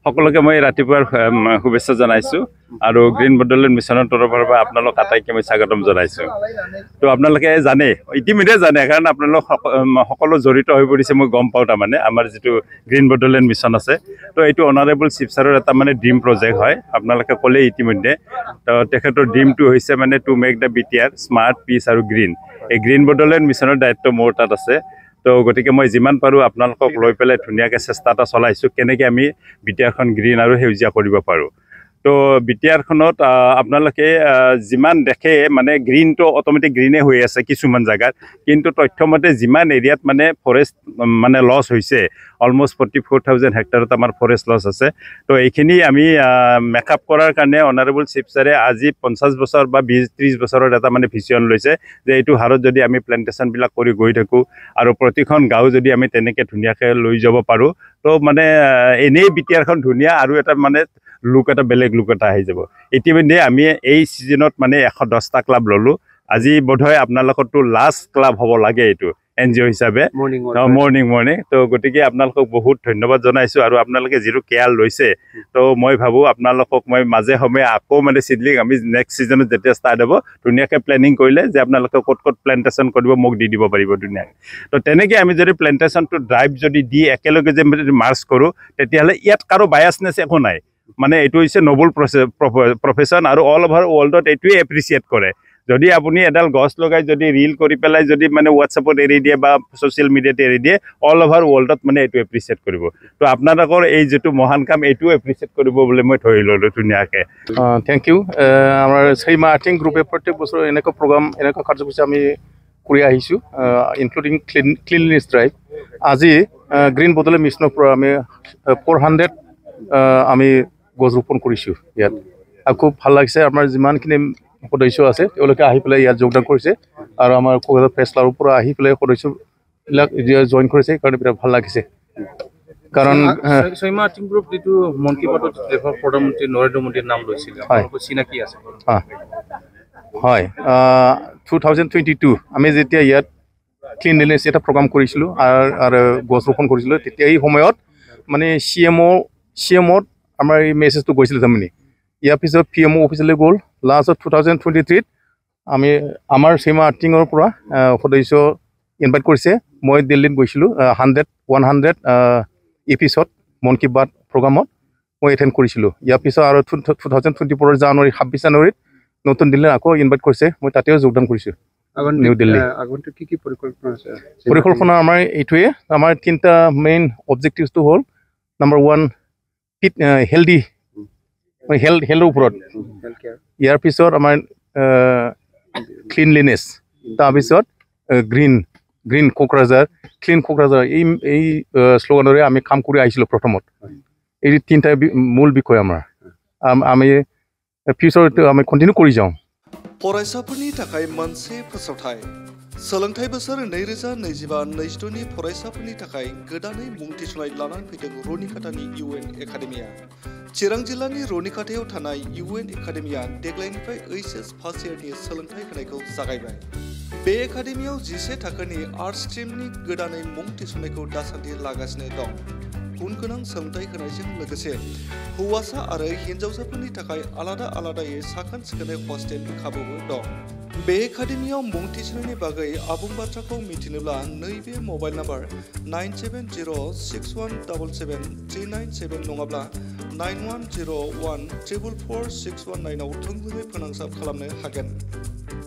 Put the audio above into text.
সকলোকে মই ৰাতিপুৱাৰ শুভেচ্ছা জনাইছোঁ আৰু গ্ৰীণ বডলেণ্ড মিছনৰ তৰফৰ পৰা আপোনালোক আটাইকে মই স্বাগতম জনাইছোঁ। তো আপোনালোকে জানে ইতিমধ্যে জানে কাৰণ আপোনালোক সকলো জড়িত হৈ পৰিছে মই গম পাওঁ। তাৰমানে আমাৰ যিটো গ্ৰীণ বডলেণ্ড মিছন আছে তো এইটো অনাৰেবল চিফ ছাৰৰ এটা মানে ড্ৰিম প্ৰজেক্ট হয়। আপোনালোকে ক'লে ইতিমধ্যে তো তেখেতৰ ড্ৰিমটো হৈছে মানে to make the BTR smart peace আৰু গ্ৰীণ। এই গ্ৰীণ বডলেণ্ড মিছনৰ দায়িত্ব মোৰ তাত আছে। তো গতিকে মই যিমান পাৰোঁ আপোনালোকক লৈ পেলাই ধুনীয়াকৈ চেষ্টা এটা চলাইছোঁ কেনেকৈ আমি BTRখন গ্ৰীণ আৰু সেউজীয়া কৰিব পাৰোঁ। তো BTRখনত আপোনালোকে যিমান দেখে মানে গ্ৰীণটো অট'মেটিক গ্ৰীণে হৈ আছে কিছুমান জেগাত, কিন্তু তথ্যমতে যিমান এৰিয়াত মানে ফৰেষ্ট মানে লছ হৈছে অলমষ্ট 44,000 হেক্টৰত আমাৰ ফৰেষ্ট লছ আছে। তো এইখিনি আমি মেকআপ কৰাৰ কাৰণে অনাৰেবল চিফ ছাৰে আজি 50 বছৰ বা 20-30 বছৰৰ এটা মানে ভিজন লৈছে যে এইটো হাৰত যদি আমি প্লেণ্টেশ্যনবিলাক কৰি গৈ থাকোঁ আৰু প্ৰতিখন গাঁও যদি আমি তেনেকৈ ধুনীয়াকৈ লৈ যাব পাৰোঁ তো মানে এনেই BTRখন ধুনীয়া আৰু এটা মানে লুক এটা বেলেগ লুক এটা আহি যাব। ইতিমধ্যে আমি এই ছিজনত মানে 110টা ক্লাব ল'লোঁ। আজি বোধহয় আপোনালোকৰতো লাষ্ট ক্লাব হ'ব লাগে এইটো NGO হিচাপে মৰ্ণিং। তো গতিকে আপোনালোকক বহুত ধন্যবাদ জনাইছোঁ আৰু আপোনালোকে যিটো কেয়াৰ লৈছে তো মই ভাবোঁ আপোনালোকক মই মাজে সময়ে আকৌ মানে চিডলিং আমি নেক্সট ছিজনত যেতিয়া ষ্টাৰ্ট হ'ব ধুনীয়াকৈ প্লেনিং কৰিলে যে আপোনালোকে ক'ত প্লেণ্টেশ্যন কৰিব মোক দি দিব পাৰিব ধুনীয়াকৈ। তো তেনেকৈ আমি যদি প্লেণ্টেশ্যনটো ড্ৰাইভ যদি দি একেলগে যে মাৰ্চ কৰোঁ তেতিয়াহ'লে ইয়াত কাৰো বায়াছনেছ একো নাই। মানে এইটো হৈছে নবল প্ৰফেশ্যন আৰু অল অভাৰ ৱৰ্ল্ডত এইটোৱে এপ্ৰিচিয়েট কৰে। যদি আপুনি এডাল গছ লগাই যদি ৰিল কৰি পেলাই যদি মানে হোৱাটছএপত এৰি দিয়ে বা ছ'চিয়েল মিডিয়াত এৰি দিয়ে অল অভাৰ ৱৰ্ল্ডত মানে এইটো এপ্ৰিচিয়েট কৰিব। তো আপোনালোকৰ এই যিটো মহান কাম এইটোও এপ্ৰিচিয়েট কৰিব বুলি মই ধৰি ল'লোঁ ধুনীয়াকৈ। Thank you. আমাৰ সেইমা আৰ্থিং গ্ৰুপে প্ৰত্যেক বছৰ এনেকুৱা প্ৰগ্ৰাম এনেকুৱা কাৰ্যসূচী আমি কৰি আহিছোঁ ইনক্লুডিং ক্লিনলিনেছ ড্ৰাইভ। আজি গ্ৰীণ বডলেণ্ড মিছনৰ পৰা আমি 400 আমি গছ ৰোপণ কৰিছোঁ ইয়াত আৰু খুব ভাল লাগিছে। আমাৰ যিমানখিনি সদস্য আছে তেওঁলোকে আহি পেলাই ইয়াত যোগদান কৰিছে আৰু আমাৰ কোকৰাঝাৰ প্ৰেছ ক্লাবৰ পৰা আহি পেলাই সদস্যবিলাক জইন কৰিছে সেইকাৰণে বিৰাট ভাল লাগিছে। কাৰণ সেইমা আৰ্থিং গ্ৰুপ যিটো মন কী বাতত দেশৰ প্ৰধানমন্ত্ৰী নৰেন্দ্ৰ মোদীৰ নাম লৈছিল চিনাকি আছে হয় 2022 আমি যেতিয়া ইয়াত ক্লিনলিনেছ এটা প্ৰগ্ৰাম কৰিছিলোঁ আৰু গছ ৰোপণ কৰিছিলোঁ তেতিয়া এই সময়ত মানে CMOত আমাৰ এই মেছেজটো গৈছিলে তাৰমানে। ইয়াৰ পিছত PMO অফিচলৈ গ'ল। লাষ্টত 2023 আমি আমাৰ সেইমা আৰ্থিঙৰ পৰা সদস্য ইনভাইট কৰিছে। মই দিল্লীত গৈছিলোঁ 100 এপিছড মন কী বাত প্ৰগ্ৰামত মই এটেণ্ড কৰিছিলোঁ। ইয়াৰ পিছত আৰু 2024 জানুৱাৰী 26 জানুৱাৰীত নতুন দিল্লীত আকৌ ইনভাইট কৰিছে, মই তাতেও যোগদান কৰিছোঁ নিউ দিল্লী। কি পৰিকল্পনা আছে? পৰিকল্পনা আমাৰ এইটোৱে, আমাৰ 3টা মেইন অবজেক্টিভছটো হ'ল নম্বৰ 1 হেল্থৰ ওপৰত, ইয়াৰ পিছত আমাৰ ক্লিনলিনেছ, তাৰপিছত গ্ৰীণ কোকৰাঝাৰ, ক্লিন কোকৰাঝাৰ এই শ্লোগানেৰে আমি কাম কৰি আহিছিলোঁ প্ৰথমত। এই 3টা মূল বিষয় আমাৰ আমি ফিউচাৰত আমি কন্টিনিউ কৰি যাওঁ। फरायसाफोरनि थाखाय मोनसे फोसावथाय सोलोंथाइ बोसोर 2025-22 नि फरायसाफोरनि थाखाय गोदानै मुं थिसननाय लानानै फैदों रुनिकाटानि UN एकाडेमिया। चिरां जिल्लानि रुनिकाटायाव थानाय UN एकाडेमिया देग्लायनिफ्राय HS फार्स्ट इयारनि सोलोंथाइ होनायखौ जागायबाय। बे एकाडेमियाव 11 थाखोनि आर्ट स्ट्रीमनि गोदानै मुं थिसननायखौ दासान्दि लागासिनो दं। गुन गोनां सोलोंथाइ होनायजों लोगोसे हौवासा आरो हिन्जावसाफोरनि थाखाय आलादायै साखोन सिखोनै हस्टेलनि खाबुबो दं। बे एकाडेमियाव मुं थिसननायनि बागै आबुं बाथ्राखौ मिथिनोब्ला नैबे मबाइल नाम्बार 9706177397 नङाब्ला 9101444619 आव थोंजोङै फोनांजाब खालामनो हागोन।